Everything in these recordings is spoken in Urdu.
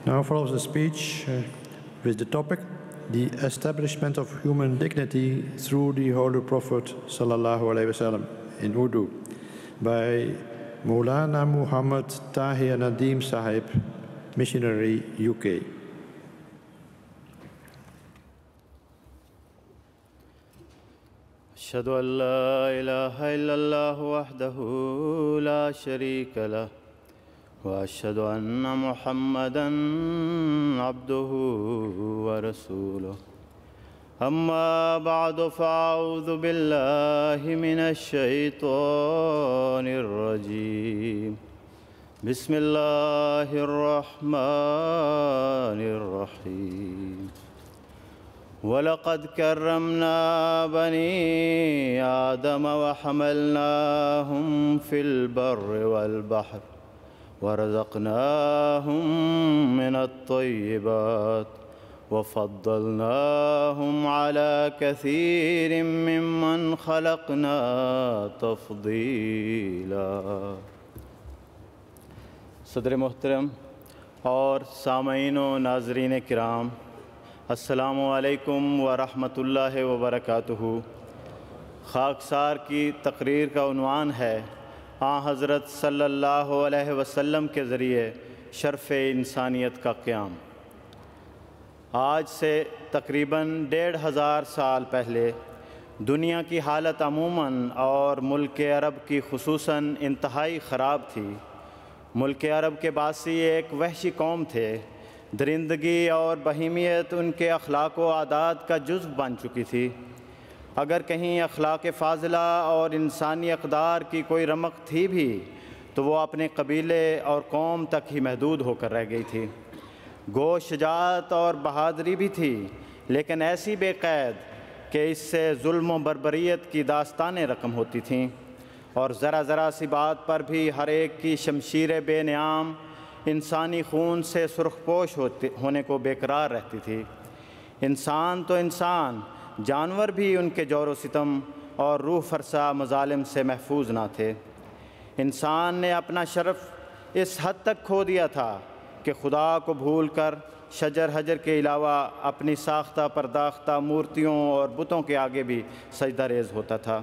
Now follows a speech with the topic, The Establishment of Human Dignity Through the Holy Prophet Sallallahu Alaihi Wasallam in Urdu by Maulana Muhammad Tahir Nadeem Sahib, Missionary, UK. أشهد أن لا إله إلا الله وحده لا شريك له وأشهد أن محمدًا عبده ورسوله أما بعد فأعوذ بالله من الشيطان الرجيم بسم الله الرحمن الرحيم وَلَقَدْ كَرَّمْنَا بَنِي آدَمَ وَحَمَلْنَاهُمْ فِي الْبَرِّ وَالْبَحْرِ وَرَزَقْنَاهُمْ مِنَ الطَّيِّبَاتِ وَفَضَّلْنَاهُمْ عَلَى كَثِيرٍ مِّمَّنْ خَلَقْنَا تَفْضِيلًا۔ صدر محترم اور سامعین و ناظرین کرام، السلام علیکم ورحمۃ اللہ وبرکاتہ۔ خاکسار کی تقریر کا عنوان ہے حضرت صلی اللہ علیہ وسلم کے ذریعے شرف انسانیت کا قیام۔ آج سے تقریباً 1500 سال پہلے دنیا کی حالت عموماً اور ملک عرب کی خصوصاً انتہائی خراب تھی۔ ملک عرب کے باسی ایک وحشی قوم تھے۔ درندگی اور بہیمیت ان کے اخلاق و عادات کا جزو بن چکی تھی۔ اگر کہیں اخلاق فاضلہ اور انسانی اقدار کی کوئی رمق تھی بھی تو وہ اپنے قبیلے اور قوم تک ہی محدود ہو کر رہ گئی تھی۔ گو شجاعت اور بہادری بھی تھی، لیکن ایسی بے قید کہ اس سے ظلم و بربریت کی داستانیں رقم ہوتی تھیں، اور ذرا ذرا سی بات پر بھی ہر ایک کی شمشیر بے نیام انسانی خون سے سرخپوش ہونے کو بےقرار رہتی تھی۔ انسان تو انسان، جانور بھی ان کے جور و ستم اور روح فرسا مظالم سے محفوظ نہ تھے۔ انسان نے اپنا شرف اس حد تک کھو دیا تھا کہ خدا کو بھول کر شجر حجر کے علاوہ اپنی ساختہ پرداختہ مورتیوں اور بتوں کے آگے بھی سجدہ ریز ہوتا تھا۔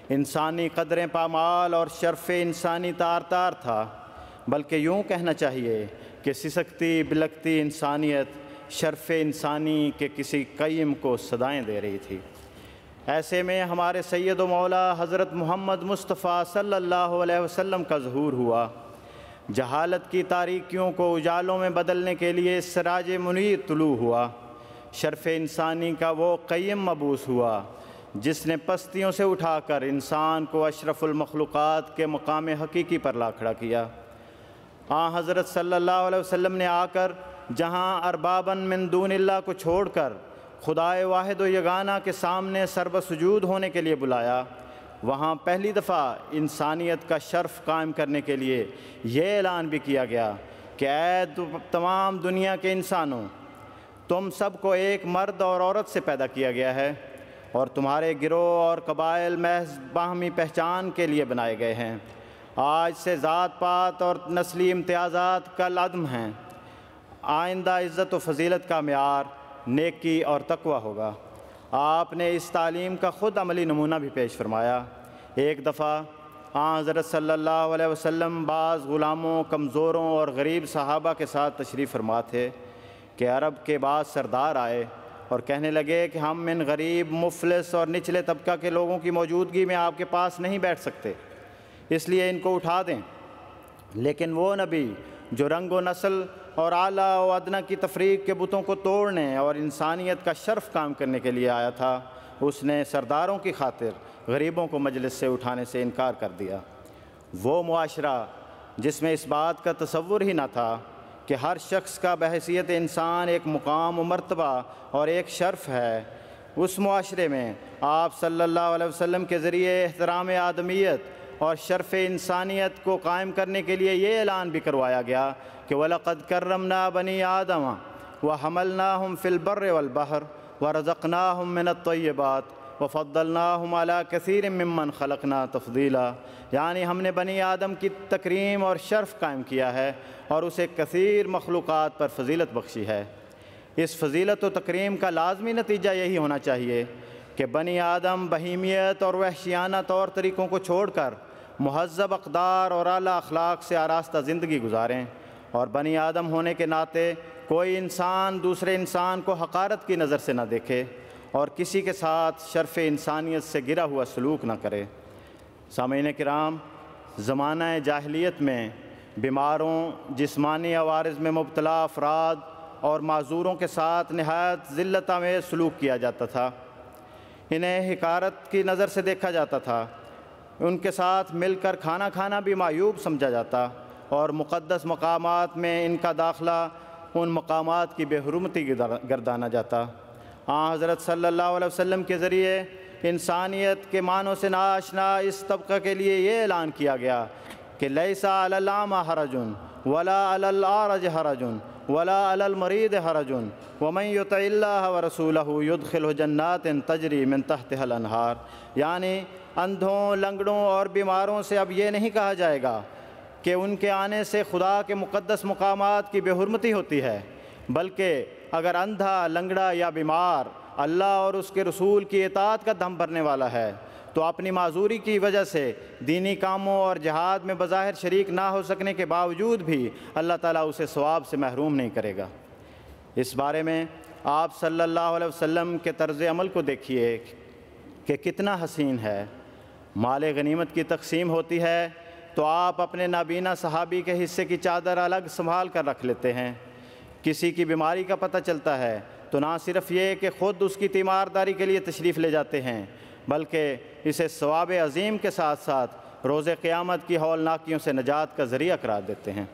انسانی قدریں پامال اور شرف انسانی تار تار تھا، بلکہ یوں کہنا چاہیے کہ سسکتی بلکتی انسانیت شرف انسانی کے کسی قیم کو صدائیں دے رہی تھی۔ ایسے میں ہمارے سید و مولا حضرت محمد مصطفیٰ صلی اللہ علیہ وسلم کا ظہور ہوا۔ جہالت کی تاریکیوں کو اجالوں میں بدلنے کے لیے سراج منیر طلوع ہوا۔ شرف انسانی کا وہ قیم مبعوث ہوا جس نے پستیوں سے اٹھا کر انسان کو اشرف المخلوقات کے مقام حقیقی پر لا کھڑا کیا۔ حضرت صلی اللہ علیہ وسلم نے آ کر جہاں ارباباً من دون اللہ کو چھوڑ کر خدائے واحد و یگانہ کے سامنے سرب سجود ہونے کے لیے بلایا، وہاں پہلی دفعہ انسانیت کا شرف قائم کرنے کے لیے یہ اعلان بھی کیا گیا کہ اے تمام دنیا کے انسانوں، تم سب کو ایک مرد اور عورت سے پیدا کیا گیا ہے، اور تمہارے گروہ اور قبائل محض باہمی پہچان کے لیے بنائے گئے ہیں۔ آج سے ذات پات اور نسلی امتیازات کل عدم ہیں۔ آئندہ عزت و فضیلت کا معیار نیکی اور تقوی ہوگا۔ آپ نے اس تعلیم کا خود عملی نمونہ بھی پیش فرمایا۔ ایک دفعہ حضرت صلی اللہ علیہ وسلم بعض غلاموں، کمزوروں اور غریب صحابہ کے ساتھ تشریف فرما تھے کہ عرب کے بعض سردار آئے اور کہنے لگے کہ ہم ان غریب، مفلس اور نچلے طبقہ کے لوگوں کی موجودگی میں آپ کے پاس نہیں بیٹھ سکتے، اس لیے ان کو اٹھا دیں۔ لیکن وہ نبی جو رنگ و نسل اور اعلیٰ و ادنیٰ کی تفریق کے بتوں کو توڑنے اور انسانیت کا شرف قائم کرنے کے لیے آیا تھا، اس نے سرداروں کی خاطر غریبوں کو مجلس سے اٹھانے سے انکار کر دیا۔ وہ معاشرہ جس میں اس بات کا تصور ہی نہ تھا کہ ہر شخص کا بحیثیت انسان ایک مقام و مرتبہ اور ایک شرف ہے، اس معاشرے میں آپ صلی اللہ علیہ وسلم کے ذریعے احترام آدمیت اور شرف انسانیت کو قائم کرنے کے لیے یہ اعلان بھی کروایا گیا کہ وَلَقَدْ كَرَّمْنَا بَنِي آدَمَ وَحَمَلْنَاهُمْ فِي الْبَرِّ وَالْبَحْرِ وَرَزَقْنَاهُمْ مِنَ الطَّيِّبَاتِ وَفَضَّلْنَاهُمْ عَلَىٰ كَثِيرٍ مِّمَّنْ خَلَقْنَا تَفْضِيلًا، یعنی ہم نے بنی آدم کی تکریم اور شرف قائم کیا ہے اور اسے کثیر مخلوقات پر فضیلت بخشی ہے۔ اس فضیلت و تکریم کا لازمی نتیجہ یہی ہونا چاہیے کہ بنی آدم بہیمیت اور وحشیانہ طور طریقوں کو چھوڑ کر مہذب اقدار اور اعلیٰ اخلاق سے آراستہ زندگی گزاریں، اور بنی آدم ہونے کے ناطے کوئی انسان دوسرے انسان کو حقارت کی نظر سے نہ دیکھے اور کسی کے ساتھ شرف انسانیت سے گرا ہوا سلوک نہ کرے۔ سامعین کرام، زمانہ جاہلیت میں بیماروں، جسمانی عوارض میں مبتلا افراد اور معذوروں کے ساتھ نہایت ذلت آمیز سلوک کیا جاتا تھا۔ انہیں حقارت کی نظر سے دیکھا جاتا تھا، ان کے ساتھ مل کر کھانا کھانا بھی معیوب سمجھا جاتا، اور مقدس مقامات میں ان کا داخلہ ان مقامات کی بے حرمتی گردانا جاتا۔ حضرت صلی اللہ علیہ وسلم کے ذریعے انسانیت کے معنوں سے ناآشنا اس طبقہ کے لیے یہ اعلان کیا گیا کہ لیس علی الاعمی حرج ولا علی الاعرج حرج ولا علی المریض حرج ومن یطع اللہ ورسولہ یدخلہ جنات تجری من تحتها الانہار، یعنی اندھوں، لنگڑوں اور بیماروں سے اب یہ نہیں کہا جائے گا کہ ان کے آنے سے خدا کے مقدس مقامات کی بے حرمتی ہوتی ہے، بلکہ اگر اندھا، لنگڑا یا بیمار اللہ اور اس کے رسول کی اطاعت کا دم بھرنے والا ہے تو اپنی معذوری کی وجہ سے دینی کاموں اور جہاد میں بظاہر شریک نہ ہو سکنے کے باوجود بھی اللہ تعالیٰ اسے ثواب سے محروم نہیں کرے گا۔ اس بارے میں آپ صلی اللہ علیہ وسلم کے طرز عمل کو دیکھیے کہ کتنا حسین ہے۔ مال غنیمت کی تقسیم ہوتی ہے تو آپ اپنے نابینا صحابی کے حصے کی چادر الگ سنبھال کر رکھ لیتے ہیں۔ کسی کی بیماری کا پتہ چلتا ہے تو نہ صرف یہ کہ خود اس کی تیمارداری کے لیے تشریف لے جاتے ہیں، بلکہ اسے ثواب عظیم کے ساتھ ساتھ روز قیامت کی ہولناکیوں سے نجات کا ذریعہ قرار دیتے ہیں۔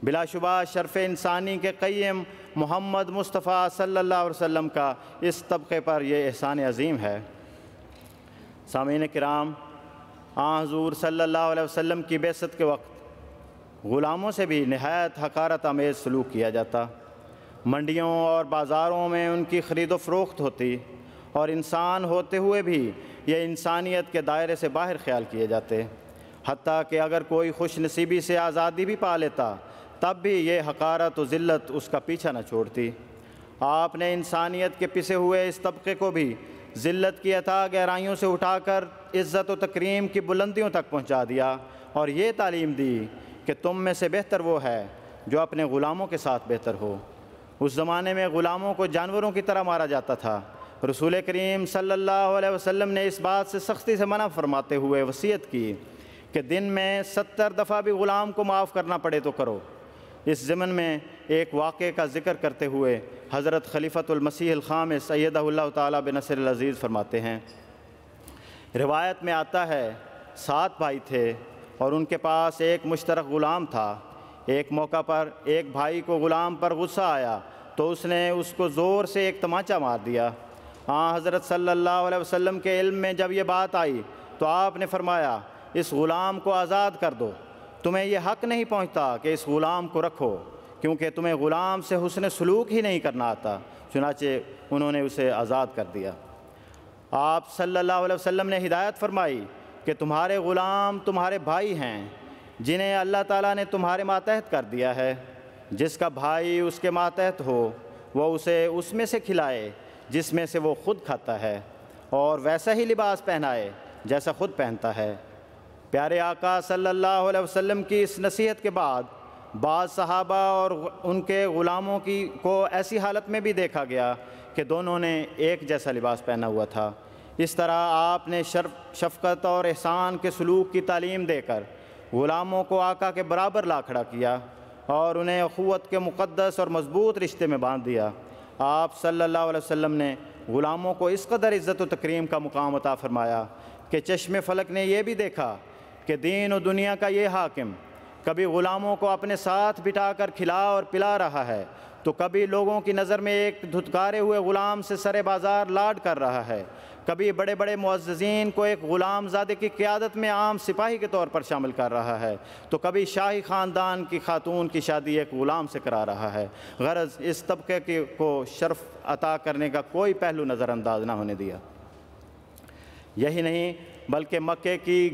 بلا شبہ شرف انسانی کے قیم محمد مصطفیٰ صلی اللہ علیہ وسلم کا اس طبقے پر یہ احسان عظیم ہے۔ سامعین کرام، حضور صلی اللہ علیہ وسلم کی بعثت کے وقت غلاموں سے بھی نہایت حقارت آمیز سلوک کیا جاتا۔ منڈیوں اور بازاروں میں ان کی خرید و فروخت ہوتی، اور انسان ہوتے ہوئے بھی یہ انسانیت کے دائرے سے باہر خیال کیے جاتے۔ حتیٰ کہ اگر کوئی خوش نصیبی سے آزادی بھی پا لیتا تب بھی یہ حقارت و ذلت اس کا پیچھا نہ چھوڑتی۔ آپ نے انسانیت کے پسے ہوئے اس طبقے کو بھی ذلت کی اتھاہ گہرائیوں سے اٹھا کر عزت و تکریم کی بلندیوں تک پہنچا دیا، اور یہ تعلیم دی کہ تم میں سے بہتر وہ ہے جو اپنے غلاموں کے ساتھ بہتر ہو۔ اس زمانے میں غلاموں کو جانوروں کی طرح مارا جاتا تھا۔ رسول کریم صلی اللہ علیہ وسلم نے اس بات سے سختی سے منع فرماتے ہوئے وصیت کی کہ دن میں 70 دفعہ بھی غلام کو معاف کرنا پڑے تو کرو۔ اس ضمن میں ایک واقعے کا ذکر کرتے ہوئے حضرت خلیفۃ المسیح الخامس ایدہ اللہ تعالیٰ بنصر العزیز فرماتے ہیں، روایت میں آتا ہے 7 بھائی تھے اور ان کے پاس ایک مشترک غلام تھا۔ ایک موقع پر ایک بھائی کو غلام پر غصہ آیا تو اس نے اس کو زور سے ایک تمانچہ مار دیا۔ حضرت صلی اللہ علیہ وسلم کے علم میں جب یہ بات آئی تو آپ نے فرمایا، اس غلام کو آزاد کر دو، تمہیں یہ حق نہیں پہنچتا کہ اس غلام کو رکھو، کیونکہ تمہیں غلام سے حسن سلوک ہی نہیں کرنا آتا۔ چنانچہ انہوں نے اسے آزاد کر دیا۔ آپ صلی اللہ علیہ وسلم نے ہدایت فرمائی کہ تمہارے غلام تمہارے بھائی ہیں جنہیں اللہ تعالیٰ نے تمہارے ماتحت کر دیا ہے۔ جس کا بھائی اس کے ماتحت ہو وہ اسے اس میں سے کھلائے جس میں سے وہ خود کھاتا ہے، اور ویسا ہی لباس پہنائے جیسا خود پہنتا ہے۔ پیارے آقا صلی اللہ علیہ وسلم کی اس نصیحت کے بعد بعض صحابہ اور ان کے غلاموں کو ایسی حالت میں بھی دیکھا گیا کہ دونوں نے ایک جیسا لباس پہنا ہوا تھا۔ اس طرح آپ نے شفقت اور احسان کے سلوک کی تعلیم دے کر غلاموں کو آقا کے برابر لا کھڑا کیا اور انہیں اخوت کے مقدس اور مضبوط رشتے میں باندھ دیا۔ آپ صلی اللہ علیہ وسلم نے غلاموں کو اس قدر عزت و تکریم کا مقام عطا فرمایا کہ چشم فلک نے یہ بھی دیکھا کہ دین و دنیا کا یہ حاکم کبھی غلاموں کو اپنے ساتھ بٹھا کر کھلا اور پلا رہا ہے تو کبھی لوگوں کی نظر میں ایک دھتکارے ہوئے غلام سے سر بازار لاڈ کر رہا ہے، کبھی بڑے بڑے معززین کو ایک غلام زادے کی قیادت میں عام سپاہی کے طور پر شامل کر رہا ہے، تو کبھی شاہی خاندان کی خاتون کی شادی ایک غلام سے کرا رہا ہے۔ غرض اس طبقے کو شرف عطا کرنے کا کوئی پہلو نظر انداز نہ ہونے دیا۔ یہی نہیں بلکہ مکہ کے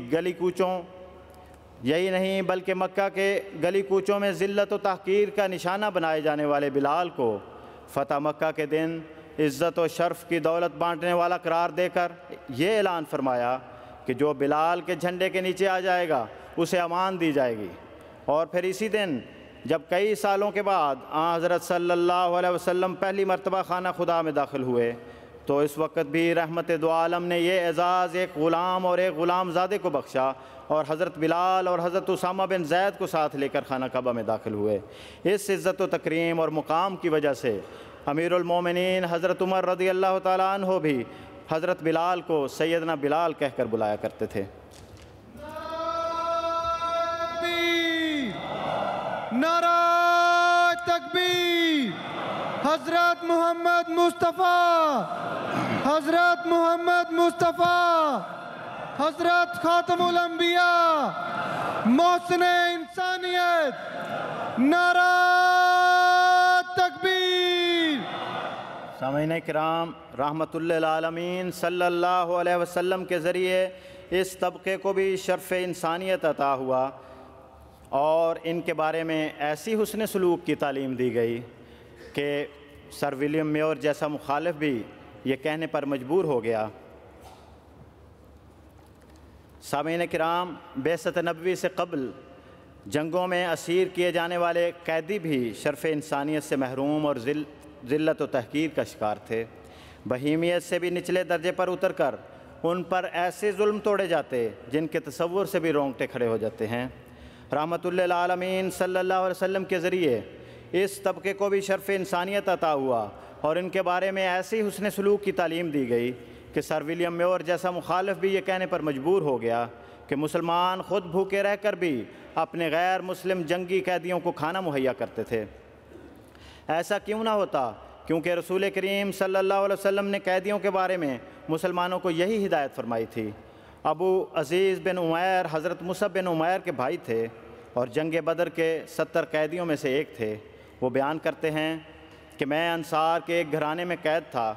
گلی کوچوں میں ذلت و تحقیر کا نشانہ بنائے جانے والے بلال کو فتح مکہ کے دن عزت و شرف کی دولت بانٹنے والا قرار دے کر یہ اعلان فرمایا کہ جو بلال کے جھنڈے کے نیچے آ جائے گا اسے امان دی جائے گی۔ اور پھر اسی دن جب کئی سالوں کے بعد حضرت صلی اللہ علیہ وسلم پہلی مرتبہ خانہ خدا میں داخل ہوئے تو اس وقت بھی رحمت دو عالم نے یہ اعزاز ایک غلام اور ایک غلام زادے کو بخشا، اور حضرت بلال اور حضرت اسامہ بن زید کو ساتھ لے کر خانہ کعبہ میں داخل ہوئے۔ اس عزت و تکریم اور مقام کی وجہ سے امیر المومنین حضرت عمر رضی اللہ تعالیٰ عنہ بھی حضرت بلال کو سیدنا بلال کہہ کر بلایا کرتے تھے۔ نعرہ تکبیر، حضرت محمد مصطفیٰ، حضرت محمد مصطفیٰ، حضرت خاتم الانبیاء، محسن انسانیت، نعرہ تکبیر۔ سامعین کرام، رحمت للعالمین صلی اللہ علیہ وسلم کے ذریعے اس طبقے کو بھی شرف انسانیت عطا ہوا اور ان کے بارے میں ایسی حسن سلوک کی تعلیم دی گئی کہ سر ولیم میور جیسا مخالف بھی یہ کہنے پر مجبور ہو گیا۔ سامعین کرام، بعثت نبوی سے قبل جنگوں میں اسیر کیے جانے والے قیدی بھی شرف انسانیت سے محروم اور ذلت و تحقیر کا شکار تھے۔ بہیمیت سے بھی نچلے درجے پر اتر کر ان پر ایسے ظلم توڑے جاتے جن کے تصور سے بھی رونگٹے کھڑے ہو جاتے ہیں۔ رحمت للعالمین صلی اللہ علیہ وسلم کے ذریعے اس طبقے کو بھی شرف انسانیت عطا ہوا اور ان کے بارے میں ایسی حسن سلوک کی تعلیم دی گئی کہ سر ولیم میور جیسا مخالف بھی یہ کہنے پر مجبور ہو گیا کہ مسلمان خود بھوکے رہ کر بھی اپنے غیر مسلم جنگی قیدیوں کو کھانا مہیا کرتے تھے۔ ایسا کیوں نہ ہوتا؟ کیونکہ رسول کریم صلی اللہ علیہ وسلم نے قیدیوں کے بارے میں مسلمانوں کو یہی ہدایت فرمائی تھی۔ ابو عزیز بن عمیر حضرت مصعب بن عمیر کے بھائی تھے اور جنگ بدر کے 70 قیدیوں میں سے ایک تھے۔ وہ بیان کرتے ہیں کہ میں انصار کے ایک گھرانے میں قید تھا۔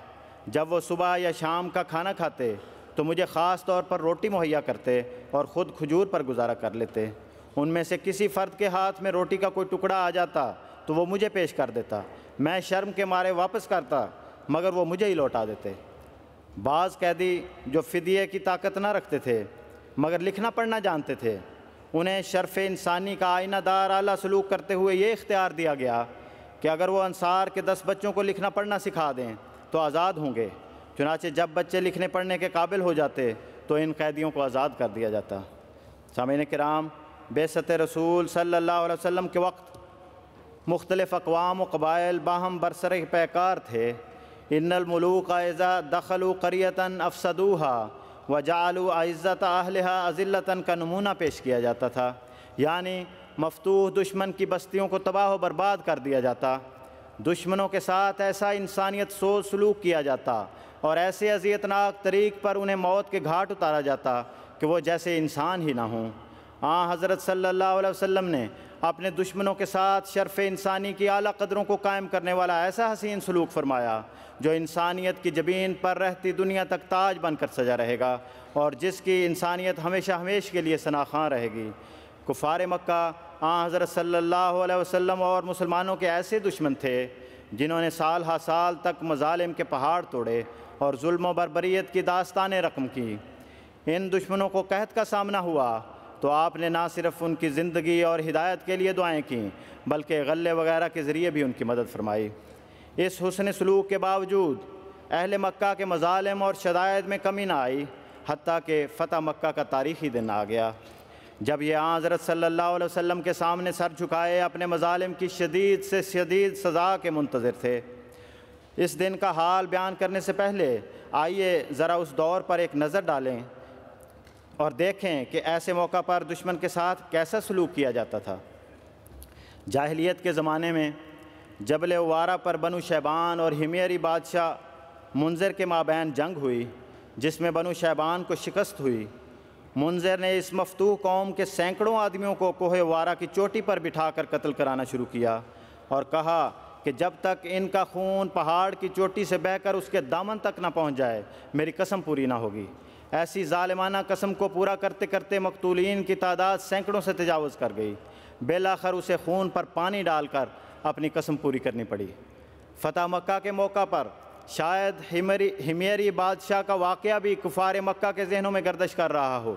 جب وہ صبح یا شام کا کھانا کھاتے تو مجھے خاص طور پر روٹی مہیا کرتے اور خود کھجور پر گزارا کر لیتے۔ ان میں سے کسی فرد کے ہاتھ میں روٹی کا کوئی ٹکڑا آ جاتا تو وہ مجھے پیش کر دیتا۔ میں شرم کے مارے واپس کرتا مگر وہ مجھے ہی لوٹا دیتے۔ بعض قیدی جو فدیے کی طاقت نہ رکھتے تھے مگر لکھنا پڑھنا جانتے تھے، انہیں شرف انسانی کا آئینہ دار اعلیٰ سلوک کرتے ہوئے یہ اختیار دیا گیا کہ اگر وہ انصار کے 10 بچوں کو لکھنا پڑھنا سکھا دیں تو آزاد ہوں گے۔ چنانچہ جب بچے لکھنے پڑھنے کے قابل ہو جاتے تو ان قیدیوں کو آزاد کر دیا جاتا۔ سامعین کرام، بعثت رسول صلی اللہ علیہ وسلم کے وقت مختلف اقوام و قبائل باہم برسر پیکار تھے۔ ان الملوک اذا دخلوا قریۃ افسدوها وجعلوا اعزۃ اہلها اذلۃ کا نمونہ پیش کیا جاتا تھا، یعنی مفتوح دشمن کی بستیوں کو تباہ و برباد کر دیا جاتا۔ دشمنوں کے ساتھ ایسا انسانیت سوز سلوک کیا جاتا اور ایسے اذیتناک طریق پر انہیں موت کے گھاٹ اتارا جاتا کہ وہ جیسے انسان ہی نہ ہوں۔ حضرت صلی اللہ علیہ وسلم نے اپنے دشمنوں کے ساتھ شرف انسانی کی اعلیٰ قدروں کو قائم کرنے والا ایسا حسین سلوک فرمایا جو انسانیت کی جبین پر رہتی دنیا تک تاج بن کر سجا رہے گا اور جس کی انسانیت ہمیشہ ہمیشہ کے لیے ثناخواں رہے گی۔ کفار مکہ حضرت صلی اللہ علیہ وسلم اور مسلمانوں کے ایسے دشمن تھے جنہوں نے سال ہا سال تک مظالم کے پہاڑ توڑے اور ظلم و بربریت کی داستانیں رقم کی۔ ان دشمنوں کو قحط کا سامنا ہوا تو آپ نے نہ صرف ان کی زندگی اور ہدایت کے لیے دعائیں کیں بلکہ غلے وغیرہ کے ذریعے بھی ان کی مدد فرمائی۔ اس حسن سلوک کے باوجود اہل مکہ کے مظالم اور شدائد میں کمی نہ آئی، حتیٰ کہ فتح مکہ کا تاریخی دن آ گیا جب یہ حضرت صلی اللہ علیہ وسلم کے سامنے سر جھکائے اپنے مظالم کی شدید سے شدید سزا کے منتظر تھے۔ اس دن کا حال بیان کرنے سے پہلے آئیے ذرا اس دور پر ایک نظر ڈالیں اور دیکھیں کہ ایسے موقع پر دشمن کے ساتھ کیسا سلوک کیا جاتا تھا۔ جاہلیت کے زمانے میں جبل عوارہ پر بنو شیبان اور ہمیری بادشاہ منذر کے مابین جنگ ہوئی جس میں بنو شیبان کو شکست ہوئی۔ منذر نے اس مفتوح قوم کے سینکڑوں آدمیوں کو کوہ عوارہ کی چوٹی پر بٹھا کر قتل کرانا شروع کیا اور کہا کہ جب تک ان کا خون پہاڑ کی چوٹی سے بہہ کر اس کے دامن تک نہ پہنچ جائے میری قسم پوری نہ ہوگی۔ ایسی ظالمانہ قسم کو پورا کرتے کرتے مقتولین کی تعداد سینکڑوں سے تجاوز کر گئی۔ بالآخر اسے خون پر پانی ڈال کر اپنی قسم پوری کرنی پڑی۔ فتح مکہ کے موقع پر شاید ہمیری بادشاہ کا واقعہ بھی کفار مکہ کے ذہنوں میں گردش کر رہا ہو۔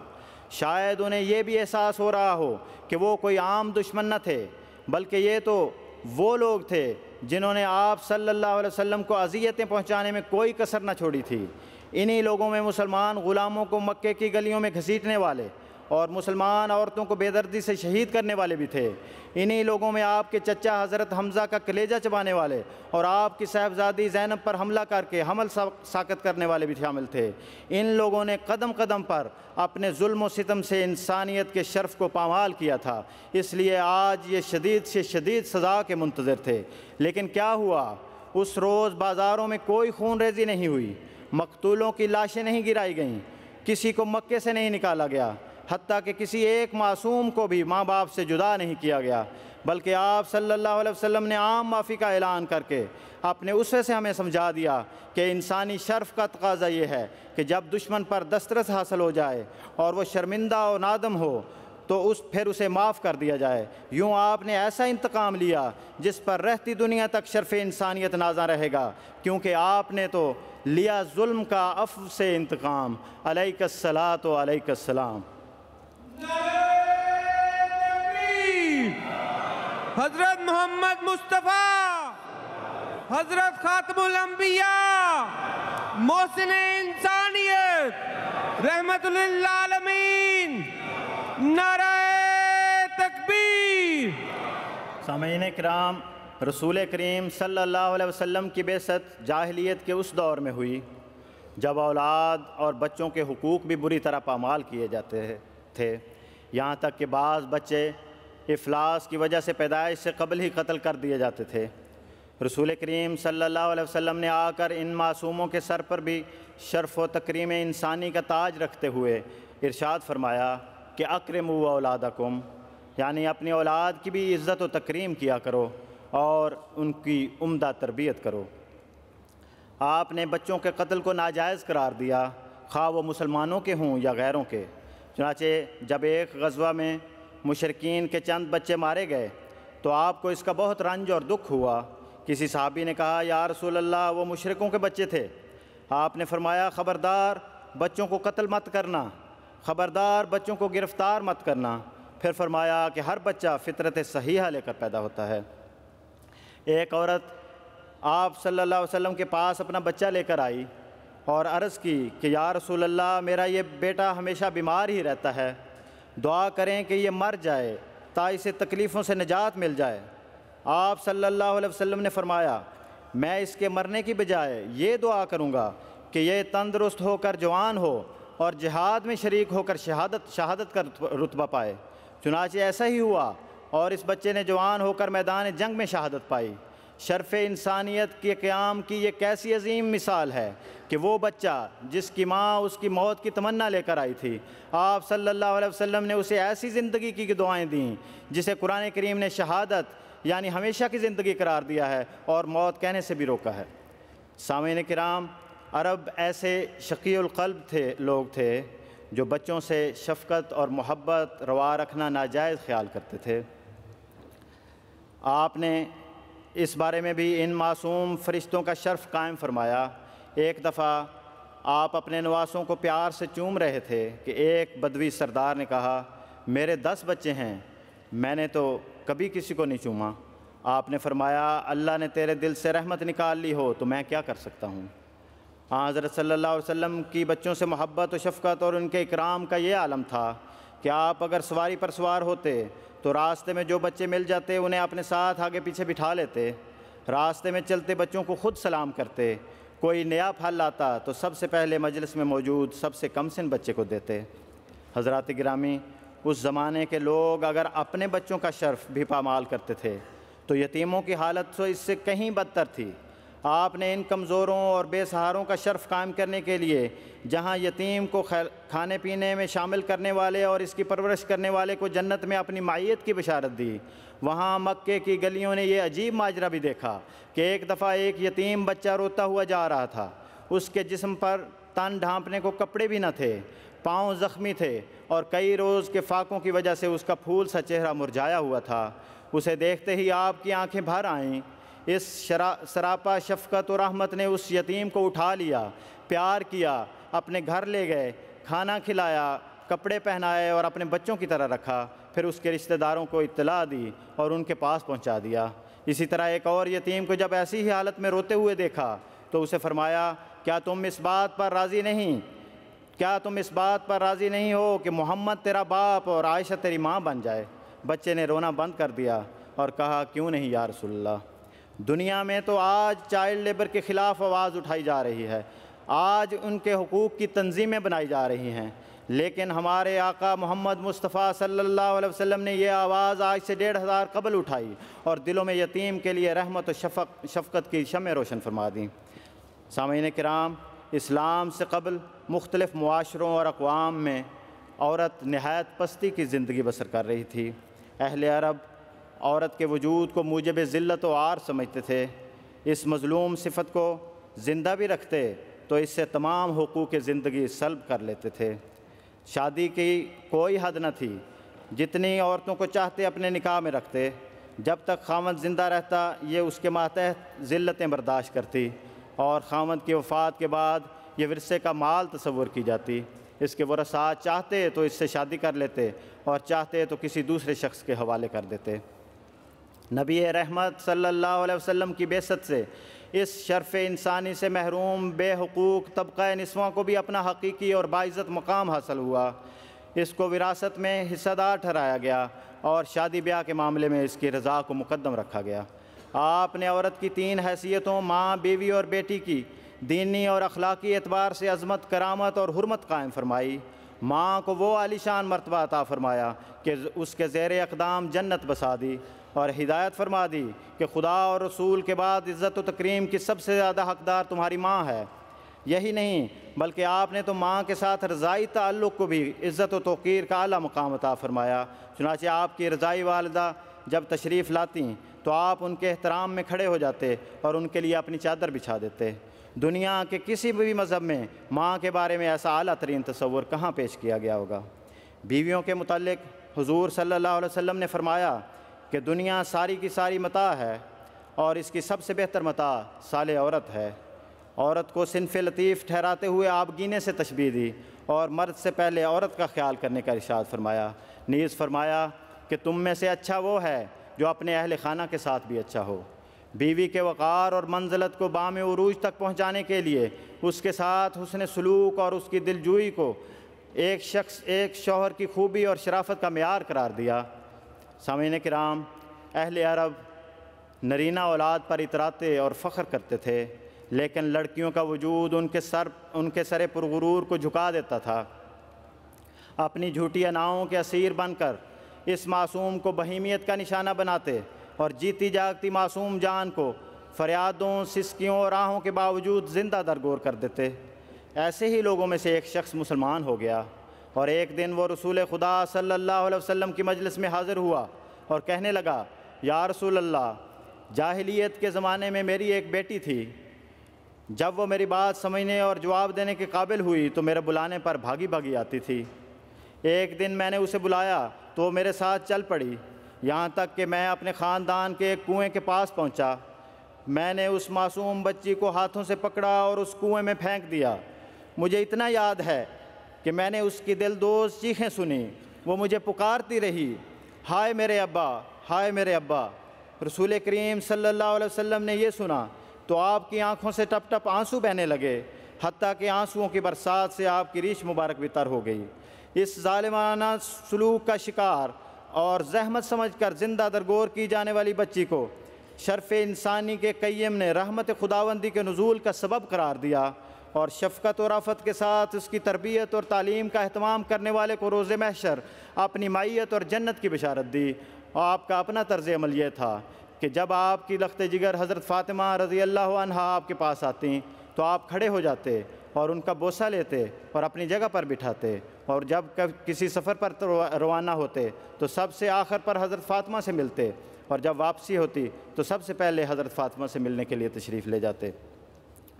شاید انہیں یہ بھی احساس ہو رہا ہو کہ وہ کوئی عام دشمن نہ تھے، بلکہ یہ تو وہ لوگ تھے جنہوں نے آپ صلی اللہ علیہ وسلم کو اذیتیں پہنچانے میں کوئی کسر نہ چھوڑی تھی۔ انہی لوگوں میں مسلمان غلاموں کو مکے کی گلیوں میں گھسیٹنے والے اور مسلمان عورتوں کو بے دردی سے شہید کرنے والے بھی تھے۔ انہی لوگوں میں آپ کے چچا حضرت حمزہ کا کلیجہ چبانے والے اور آپ کی صاحبزادی زینب پر حملہ کر کے حمل ساقط کرنے والے بھی شامل تھے۔ ان لوگوں نے قدم قدم پر اپنے ظلم و ستم سے انسانیت کے شرف کو پامال کیا تھا، اس لیے آج یہ شدید سے شدید سزا کے منتظر تھے۔ لیکن کیا ہوا؟ اس روز بازاروں میں کوئی خون ریزی نہیں ہوئی، مقتولوں کی لاشیں نہیں گرائی گئیں، کسی کو مکے سے نہیں نکالا گیا، حتیٰ کہ کسی ایک معصوم کو بھی ماں باپ سے جدا نہیں کیا گیا، بلکہ آپ صلی اللہ علیہ وسلم نے عام معافی کا اعلان کر کے اپنے اسوے سے ہمیں سمجھا دیا کہ انسانی شرف کا تقاضا یہ ہے کہ جب دشمن پر دسترس حاصل ہو جائے اور وہ شرمندہ و نادم ہو تو پھر اسے معاف کر دیا جائے۔ یوں آپ نے ایسا انتقام لیا جس پر رہتی دنیا تک شرف انسانیت نازاں رہے گا، کیونکہ آپ نے تو لیا ظلم کا عفو سے انتقام۔ علیک الصلاۃ و علیک السلام۔ حضرت محمد مصطفیٰ، حضرت خاتم الانبیاء، محسن انسانیت، رحمت للعالمین، نعرہ تکبیر۔ سامعین کرام، رسول کریم صلی اللہ علیہ وسلم کی بعثت جاہلیت کے اس دور میں ہوئی جب اولاد اور بچوں کے حقوق بھی بری طرح پامال کیے جاتے تھے، یہاں تک کہ بعض بچے افلاس کی وجہ سے پیدائش سے قبل ہی قتل کر دیے جاتے تھے۔ رسول کریم صلی اللہ علیہ وسلم نے آ کر ان معصوموں کے سر پر بھی شرف و تکریم انسانی کا تاج رکھتے ہوئے ارشاد فرمایا کہ اکرموا اولادکم، یعنی اپنی اولاد کی بھی عزت و تکریم کیا کرو اور ان کی عمدہ تربیت کرو۔ آپ نے بچوں کے قتل کو ناجائز قرار دیا، خواہ وہ مسلمانوں کے ہوں یا غیروں کے۔ چنانچہ جب ایک غزوہ میں مشرکین کے چند بچے مارے گئے تو آپ کو اس کا بہت رنج اور دکھ ہوا۔ کسی صحابی نے کہا یا رسول اللہ وہ مشرکوں کے بچے تھے۔ آپ نے فرمایا خبردار بچوں کو قتل مت کرنا، خبردار بچوں کو گرفتار مت کرنا۔ پھر فرمایا کہ ہر بچہ فطرت صحیحہ لے کر پیدا ہوتا ہے۔ ایک عورت آپ صلی اللہ علیہ وسلم کے پاس اپنا بچہ لے کر آئی اور عرض کی کہ یا رسول اللہ میرا یہ بیٹا ہمیشہ بیمار ہی رہتا ہے، دعا کریں کہ یہ مر جائے تا اسے تکلیفوں سے نجات مل جائے۔ آپ صلی اللہ علیہ وسلم نے فرمایا میں اس کے مرنے کی بجائے یہ دعا کروں گا کہ یہ تندرست ہو کر جوان ہو اور جہاد میں شریک ہو کر شہادت کا رتبہ پائے۔ چنانچہ ایسا ہی ہوا اور اس بچے نے جوان ہو کر میدان جنگ میں شہادت پائی۔ شرف انسانیت کے قیام کی یہ کیسی عظیم مثال ہے کہ وہ بچہ جس کی ماں اس کی موت کی تمنا لے کر آئی تھی، آپ صلی اللہ علیہ وسلم نے اسے ایسی زندگی کی دعائیں دیں جسے قرآن کریم نے شہادت یعنی ہمیشہ کی زندگی قرار دیا ہے اور موت کہنے سے بھی روکا ہے۔ سامعین کرام، عرب ایسے شقی القلب لوگ تھے جو بچوں سے شفقت اور محبت روا رکھنا ناجائز خیال کرتے تھے۔ آپ نے اس بارے میں بھی ان معصوم فرشتوں کا شرف قائم فرمایا۔ ایک دفعہ آپ اپنے نواسوں کو پیار سے چوم رہے تھے کہ ایک بدوی سردار نے کہا میرے 10 بچے ہیں، میں نے تو کبھی کسی کو نہیں چوما۔ آپ نے فرمایا اللہ نے تیرے دل سے رحمت نکال لی ہو تو میں کیا کر سکتا ہوں۔ حضرت صلی اللہ علیہ وسلم کی بچوں سے محبت و شفقت اور ان کے اکرام کا یہ عالم تھا کہ آپ اگر سواری پر سوار ہوتے تو راستے میں جو بچے مل جاتے انہیں اپنے ساتھ آگے پیچھے بٹھا لیتے، راستے میں چلتے بچوں کو خود سلام کرتے، کوئی نیا پھل آتا تو سب سے پہلے مجلس میں موجود سب سے کم سن بچے کو دیتے۔ حضرات گرامی، اس زمانے کے لوگ اگر اپنے بچوں کا شرف بھی پامال کرتے تھے تو یتیموں کی حالت تو اس سے کہیں بدتر تھی۔ آپ نے ان کمزوروں اور بے سہاروں کا شرف قائم کرنے کے لیے جہاں یتیم کو کھانے پینے میں شامل کرنے والے اور اس کی پرورش کرنے والے کو جنت میں اپنی معیت کی بشارت دی، وہاں مکے کی گلیوں نے یہ عجیب ماجرا بھی دیکھا کہ ایک دفعہ ایک یتیم بچہ روتا ہوا جا رہا تھا، اس کے جسم پر تن ڈھانپنے کو کپڑے بھی نہ تھے، پاؤں زخمی تھے اور کئی روز کے فاقوں کی وجہ سے اس کا پھول سا چہرہ مرجھایا ہوا تھا۔ اسے دیکھتے ہی آپ کی آنکھیں بھر آئیں۔ اس سراپا شفقت و رحمت نے اس یتیم کو اٹھا لیا، پیار کیا، اپنے گھر لے گئے، کھانا کھلایا، کپڑے پہنائے اور اپنے بچوں کی طرح رکھا۔ پھر اس کے رشتہ داروں کو اطلاع دی اور ان کے پاس پہنچا دیا۔ اسی طرح ایک اور یتیم کو جب ایسی ہی حالت میں روتے ہوئے دیکھا تو اسے فرمایا، کیا تم اس بات پر راضی نہیں ہو کہ محمد تیرا باپ اور عائشہ تیری ماں بن جائے؟ بچے نے رونا بند کر دیا اور کہا، کیوں نہیں یا رسول اللہ۔ دنیا میں تو آج چائلڈ لیبر کے خلاف آواز اٹھائی جا رہی ہے، آج ان کے حقوق کی تنظیمیں بنائی جا رہی ہیں، لیکن ہمارے آقا محمد مصطفیٰ صلی اللہ علیہ وسلم نے یہ آواز آج سے 1500 قبل اٹھائی اور دلوں میں یتیم کے لیے رحمت و شفقت کی شمع روشن فرما دیں۔ سامعین کرام، اسلام سے قبل مختلف معاشروں اور اقوام میں عورت نہایت پستی کی زندگی بسر کر رہی تھی۔ اہل عرب عورت کے وجود کو موجب ذلت و عار سمجھتے تھے۔ اس مظلوم صفت کو زندہ بھی رکھتے تو اس سے تمام حقوق زندگی سلب کر لیتے تھے۔ شادی کی کوئی حد نہ تھی، جتنی عورتوں کو چاہتے اپنے نکاح میں رکھتے۔ جب تک خاوند زندہ رہتا یہ اس کے ماتحت ذلتیں برداشت کرتی اور خاوند کی وفات کے بعد یہ ورثے کا مال تصور کی جاتی۔ اس کے ورثاء چاہتے تو اس سے شادی کر لیتے اور چاہتے تو کسی دوسرے شخص کے حوالے کر دیتے۔ نبی رحمت صلی اللہ علیہ وسلم کی بعثت سے اس شرف انسانی سے محروم بے حقوق طبقہ نسواں کو بھی اپنا حقیقی اور باعزت مقام حاصل ہوا۔ اس کو وراثت میں حصہ دار ٹھہرایا گیا اور شادی بیاہ کے معاملے میں اس کی رضا کو مقدم رکھا گیا۔ آپ نے عورت کی 3 حیثیتوں ماں، بیوی اور بیٹی کی دینی اور اخلاقی اعتبار سے عظمت، کرامت اور حرمت قائم فرمائی۔ ماں کو وہ عالیشان مرتبہ عطا فرمایا کہ اس کے زیر اقدام جنت بسا دی اور ہدایت فرما دی کہ خدا اور رسول کے بعد عزت و تکریم کی سب سے زیادہ حقدار تمہاری ماں ہے۔ یہی نہیں بلکہ آپ نے تو ماں کے ساتھ رضائی تعلق کو بھی عزت و توقیر کا اعلیٰ مقام عطا فرمایا۔ چنانچہ آپ کی رضائی والدہ جب تشریف لاتی تو آپ ان کے احترام میں کھڑے ہو جاتے اور ان کے لیے اپنی چادر بچھا دیتے۔ دنیا کے کسی بھی مذہب میں ماں کے بارے میں ایسا اعلیٰ ترین تصور کہاں پیش کیا گیا ہوگا۔ بیویوں کے متعلق حضور صلی اللہ علیہ وسلم نے فرمایا کہ دنیا ساری کی ساری متاع ہے اور اس کی سب سے بہتر متاع صالح عورت ہے۔ عورت کو صنف لطیف ٹھہراتے ہوئے آپ گینے سے تشبیہ دی اور مرد سے پہلے عورت کا خیال کرنے کا ارشاد فرمایا۔ نیز فرمایا کہ تم میں سے اچھا وہ ہے جو اپنے اہل خانہ کے ساتھ بھی اچھا ہو۔ بیوی کے وقار اور منزلت کو بام عروج تک پہنچانے کے لیے اس کے ساتھ حسن سلوک اور اس کی دلجوئی کو ایک شوہر کی خوبی اور شرافت کا معیار قرار دیا۔ سامعین کرام، اہل عرب نرینہ اولاد پر اتراتے اور فخر کرتے تھے، لیکن لڑکیوں کا وجود ان کے سر پرغرور کو جھکا دیتا تھا۔ اپنی جھوٹی اناؤں کے اسیر بن کر اس معصوم کو بہیمیت کا نشانہ بناتے اور جیتی جاگتی معصوم جان کو فریادوں، سسکیوں اور آہوں کے باوجود زندہ درگور کر دیتے۔ ایسے ہی لوگوں میں سے ایک شخص مسلمان ہو گیا اور ایک دن وہ رسول خدا صلی اللہ علیہ وسلم کی مجلس میں حاضر ہوا اور کہنے لگا، یا رسول اللہ، جاہلیت کے زمانے میں میری ایک بیٹی تھی۔ جب وہ میری بات سمجھنے اور جواب دینے کے قابل ہوئی تو میرے بلانے پر بھاگی بھاگی آتی تھی۔ ایک دن میں نے اسے بلایا تو وہ میرے ساتھ چل پڑی، یہاں تک کہ میں اپنے خاندان کے ایک کنویں کے پاس پہنچا۔ میں نے اس معصوم بچی کو ہاتھوں سے پکڑا اور اس کنویں میں پھینک دیا۔ مجھے اتنا یاد ہے کہ میں نے اس کی دلدوز چیخیں سنی، وہ مجھے پکارتی رہی، ہائے میرے ابا، ہائے میرے ابا۔ رسول کریم صلی اللہ علیہ وسلم نے یہ سنا تو آپ کی آنکھوں سے ٹپ ٹپ آنسو بہنے لگے، حتیٰ کہ آنسوؤں کی برسات سے آپ کی ریش مبارک بھی تر ہو گئی۔ اس ظالمانہ سلوک کا شکار اور زحمت سمجھ کر زندہ درگور کی جانے والی بچی کو شرف انسانی کے قیم نے رحمت خداوندی کے نزول کا سبب قرار دیا اور شفقت و رافت کے ساتھ اس کی تربیت اور تعلیم کا اہتمام کرنے والے کو روز محشر اپنی معیت اور جنت کی بشارت دی۔ اور آپ کا اپنا طرز عمل یہ تھا کہ جب آپ کی لخت جگر حضرت فاطمہ رضی اللہ عنہا آپ کے پاس آتیں تو آپ کھڑے ہو جاتے اور ان کا بوسہ لیتے اور اپنی جگہ پر بٹھاتے، اور جب کسی سفر پر روانہ ہوتے تو سب سے آخر پر حضرت فاطمہ سے ملتے، اور جب واپسی ہوتی تو سب سے پہلے حضرت فاطمہ سے ملنے کے لیے تشریف لے جاتے۔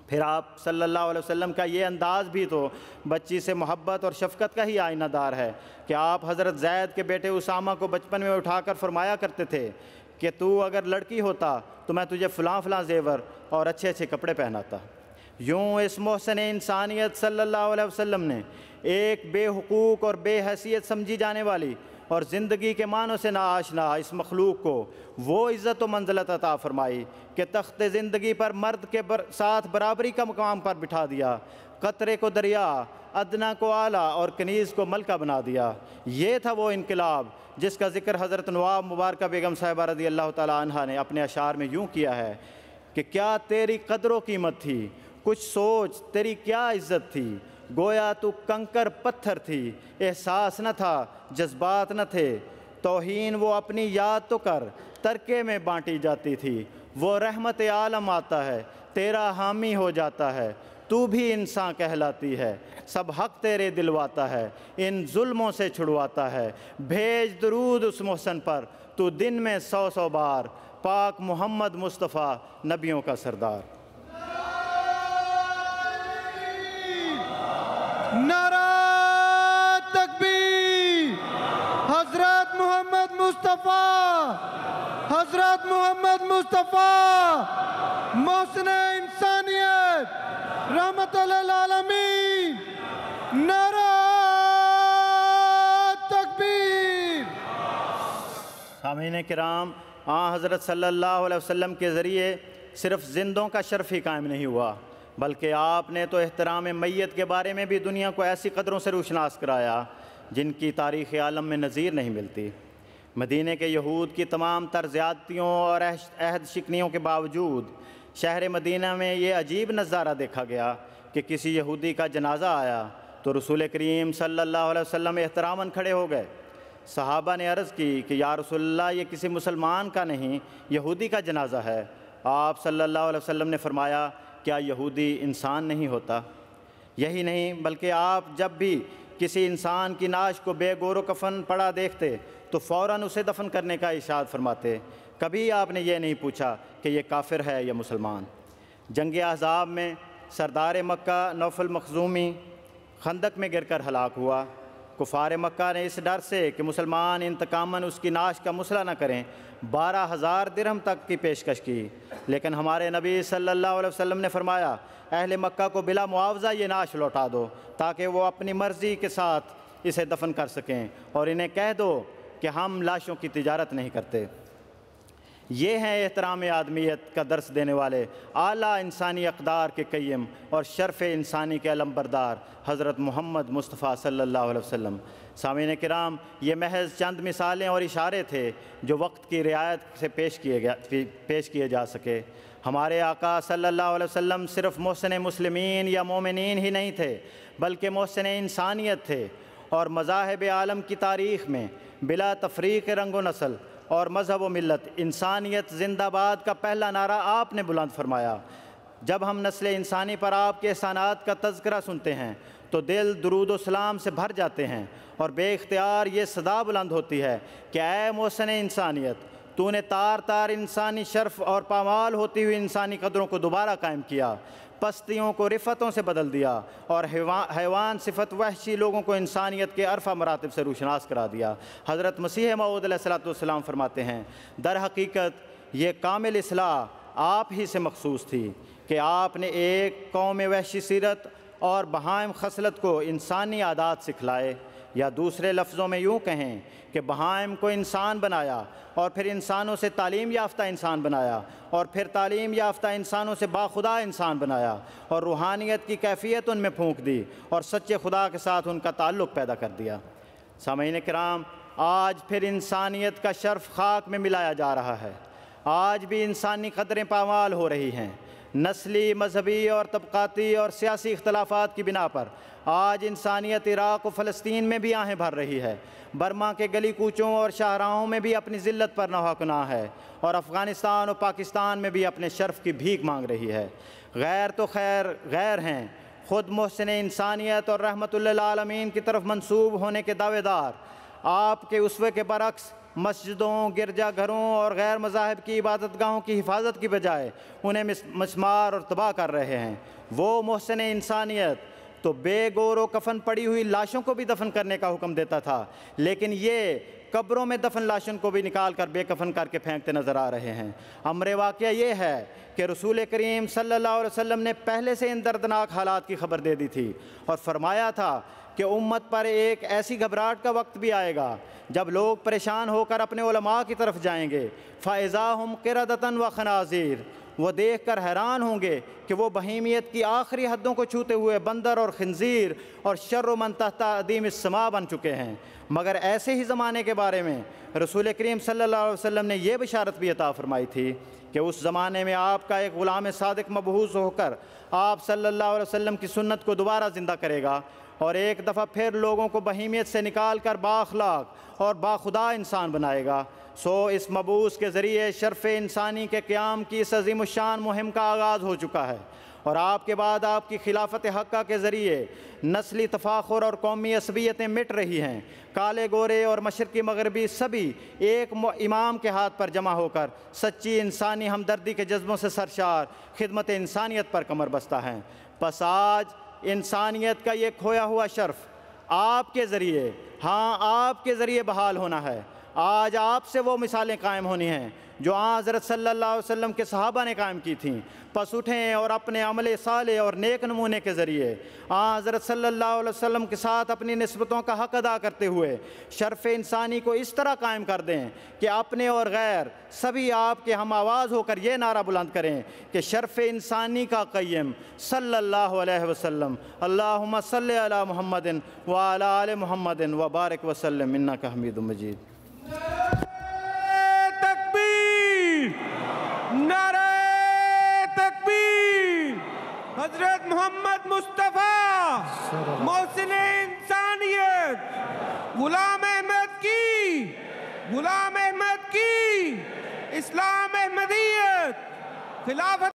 پھر آپ صلی اللہ علیہ وسلم کا یہ انداز بھی تو بچی سے محبت اور شفقت کا ہی آئینہ دار ہے کہ آپ حضرت زید کے بیٹے اسامہ کو بچپن میں اٹھا کر فرمایا کرتے تھے کہ تو اگر لڑکی ہوتا تو میں تجھے فلاں فلاں زیور اور اچھے اچھے کپڑے پہناتا۔ یوں اس محسن انسانیت صلی اللہ علیہ وسلم نے ایک بے حقوق اور بے حیثیت سمجھی جانے والی اور زندگی کے معنوں سے ناآشنا اس مخلوق کو وہ عزت و منزلت عطا فرمائی کہ تخت زندگی پر مرد کے ساتھ برابری کا مقام پر بٹھا دیا، قطرے کو دریا، ادنا کو اعلیٰ اور کنیز کو ملکہ بنا دیا۔ یہ تھا وہ انقلاب جس کا ذکر حضرت نواب مبارکہ بیگم صاحبہ رضی اللہ تعالیٰ عنہا نے اپنے اشعار میں یوں کیا ہے کہ کیا تیری قدر و قیمت تھی، کچھ سوچ تیری کیا عزت تھی، گویا تو کنکر پتھر تھی، احساس نہ تھا جذبات نہ تھے، توہین وہ اپنی یاد تو کر ترکے میں بانٹی جاتی تھی، وہ رحمت عالم آتا ہے تیرا حامی ہو جاتا ہے، تو بھی انسان کہلاتی ہے، سب حق تیرے دلواتا ہے، ان ظلموں سے چھڑواتا ہے، بھیج درود اس محسن پر تو دن میں 100 بار، پاک محمد مصطفیٰ نبیوں کا سردار۔ نعرہ تکبیر، حضرت محمد مصطفیٰ، حضرت محمد مصطفیٰ محسن انسانیت رحمت للعالمین، نعرہ تکبیر۔ سامعین کرام، حضرت صلی اللہ علیہ وسلم کے ذریعے صرف زندوں کا شرف ہی قائم نہیں ہوا بلکہ آپ نے تو احترام میت کے بارے میں بھی دنیا کو ایسی قدروں سے روشناس کرایا جن کی تاریخ عالم میں نظیر نہیں ملتی۔ مدینہ کے یہود کی تمام تر زیادتیوں اور عہد شکنیوں کے باوجود شہر مدینہ میں یہ عجیب نظارہ دیکھا گیا کہ کسی یہودی کا جنازہ آیا تو رسول کریم صلی اللہ علیہ وسلم احتراماً کھڑے ہو گئے۔ صحابہ نے عرض کی کہ یا رسول اللہ، یہ کسی مسلمان کا نہیں یہودی کا جنازہ ہے۔ آپ صلی اللہ علیہ وسلم نے فرمایا، کیا یہودی انسان نہیں ہوتا؟ یہی نہیں بلکہ آپ جب بھی کسی انسان کی نعش کو بے گور و کفن پڑا دیکھتے تو فوراً اسے دفن کرنے کا ارشاد فرماتے، کبھی آپ نے یہ نہیں پوچھا کہ یہ کافر ہے یا مسلمان۔ جنگ احزاب میں سردار مکہ نوفل مخزومی خندق میں گر کر ہلاک ہوا۔ کفار مکہ نے اس ڈر سے کہ مسلمان انتقاماً اس کی نعش کا مسئلہ نہ کریں 12,000 درہم تک کی پیشکش کی، لیکن ہمارے نبی صلی اللہ علیہ وسلم نے فرمایا، اہل مکہ کو بلا معاوضہ یہ نعش لوٹا دو تاکہ وہ اپنی مرضی کے ساتھ اسے دفن کر سکیں، اور انہیں کہہ دو کہ ہم لاشوں کی تجارت نہیں کرتے۔ یہ ہیں احترام آدمیت کا درس دینے والے اعلیٰ انسانی اقدار کے قیم اور شرف انسانی کے علمبردار حضرت محمد مصطفیٰ صلی اللہ علیہ وسلم۔ سامعین کرام، یہ محض چند مثالیں اور اشارے تھے جو وقت کی رعایت سے پیش کیے جا سکے۔ ہمارے آقا صلی اللہ علیہ وسلم صرف محسن مسلمین یا مومنین ہی نہیں تھے بلکہ محسن انسانیت تھے، اور مذاہب عالم کی تاریخ میں بلا تفریق رنگ و نسل اور مذہب و ملت انسانیت زندہ باد کا پہلا نعرہ آپ نے بلند فرمایا۔ جب ہم نسل انسانی پر آپ کے احسانات کا تذکرہ سنتے ہیں تو دل درود و سلام سے بھر جاتے ہیں اور بے اختیار یہ صدا بلند ہوتی ہے کہ اے محسن انسانیت، تو نے تار تار انسانی شرف اور پامال ہوتی ہوئی انسانی قدروں کو دوبارہ قائم کیا، پستیوں کو رفتوں سے بدل دیا اور حیوان صفت وحشی لوگوں کو انسانیت کے عرفہ مراتب سے روشناس کرا دیا۔ حضرت مسیح موعود علیہ السلام فرماتے ہیں، در حقیقت یہ کامل اصلاح آپ ہی سے مخصوص تھی کہ آپ نے ایک قوم وحشی سیرت اور بہائم خصلت کو انسانی عادات سکھلائے، یا دوسرے لفظوں میں یوں کہیں کہ بہائم کو انسان بنایا اور پھر انسانوں سے تعلیم یافتہ انسان بنایا اور پھر تعلیم یافتہ انسانوں سے باخدا انسان بنایا اور روحانیت کی کیفیت ان میں پھونک دی اور سچے خدا کے ساتھ ان کا تعلق پیدا کر دیا۔ سامعین کرام، آج پھر انسانیت کا شرف خاک میں ملایا جا رہا ہے۔ آج بھی انسانی قدریں پامال ہو رہی ہیں۔ نسلی، مذہبی اور طبقاتی اور سیاسی اختلافات کی بنا پر آج انسانیت عراق و فلسطین میں بھی آہیں بھر رہی ہے، برما کے گلی کوچوں اور شاہراہوں میں بھی اپنی ذلت پر نوحہ کناں ہے، اور افغانستان اور پاکستان میں بھی اپنے شرف کی بھیک مانگ رہی ہے۔ غیر تو خیر غیر ہیں، خود محسن انسانیت اور رحمت للعالمین کی طرف منسوب ہونے کے دعوے دار آپ کے اسوے کے برعکس مسجدوں، گرجا گھروں اور غیر مذاہب کی عبادت گاہوں کی حفاظت کی بجائے انہیں مسمار اور تباہ کر رہے ہیں۔ وہ محسن انسانیت تو بے گور و کفن پڑی ہوئی لاشوں کو بھی دفن کرنے کا حکم دیتا تھا، لیکن یہ قبروں میں دفن لاشوں کو بھی نکال کر بے کفن کر کے پھینکتے نظر آ رہے ہیں۔ امر واقعہ یہ ہے کہ رسول کریم صلی اللہ علیہ وسلم نے پہلے سے ان دردناک حالات کی خبر دے دی تھی اور فرمایا تھا کہ امت پر ایک ایسی گھبراہٹ کا وقت بھی آئے گا جب لوگ پریشان ہو کر اپنے علماء کی طرف جائیں گے۔ فَإِذَا هُمْ قِرَدَةً وَخَنَازِيرٌ، وہ دیکھ کر حیران ہوں گے کہ وہ بہیمیت کی آخری حدوں کو چھوتے ہوئے بندر اور خنزیر اور شر من تحت ادیم السماء بن چکے ہیں۔ مگر ایسے ہی زمانے کے بارے میں رسول کریم صلی اللہ علیہ وسلم نے یہ بشارت بھی عطا فرمائی تھی کہ اس زمانے میں آپ کا ایک غلام صادق مبعوث ہو کر آپ صلی اللہ علیہ وسلم کی سنت کو دوبارہ زندہ کرے گا اور ایک دفعہ پھر لوگوں کو بہیمیت سے نکال کر بااخلاق اور باخدا انسان بنائے گا۔ سو اس مبعوث کے ذریعے شرف انسانی کے قیام کی اس عظیم الشان مہم کا آغاز ہو چکا ہے، اور آپ کے بعد آپ کی خلافت حقہ کے ذریعے نسلی تفاخر اور قومی عصبیتیں مٹ رہی ہیں۔ کالے گورے اور مشرقی مغربی سبھی ایک امام کے ہاتھ پر جمع ہو کر سچی انسانی ہمدردی کے جذبوں سے سرشار خدمت انسانیت پر کمر بستہ ہیں۔ پس آج انسانیت کا یہ کھویا ہوا شرف آپ کے ذریعے، ہاں آپ کے ذریعے بحال ہونا ہے۔ آج آپ سے وہ مثالیں قائم ہونی ہیں جو حضرت صلی اللہ علیہ وسلم کے صحابہ نے قائم کی تھیں۔ پس اٹھیں اور اپنے عمل صالح اور نیک نمونے کے ذریعے حضرت صلی اللہ علیہ وسلم کے ساتھ اپنی نسبتوں کا حق ادا کرتے ہوئے شرف انسانی کو اس طرح قائم کر دیں کہ اپنے اور غیر سبھی آپ کے ہم آواز ہو کر یہ نعرہ بلند کریں کہ شرف انسانی کا قیم صلی اللہ علیہ وسلم، اللہم صلی علی محمد وعلی آل محمد وبارک وسلم، انک حمید مجید۔ تکبیر، نعرہ تکبیر۔ حضرت محمد مصطفیٰ محسن انسانیت، غلام احمد کی، اسلام احمدیت، خلافت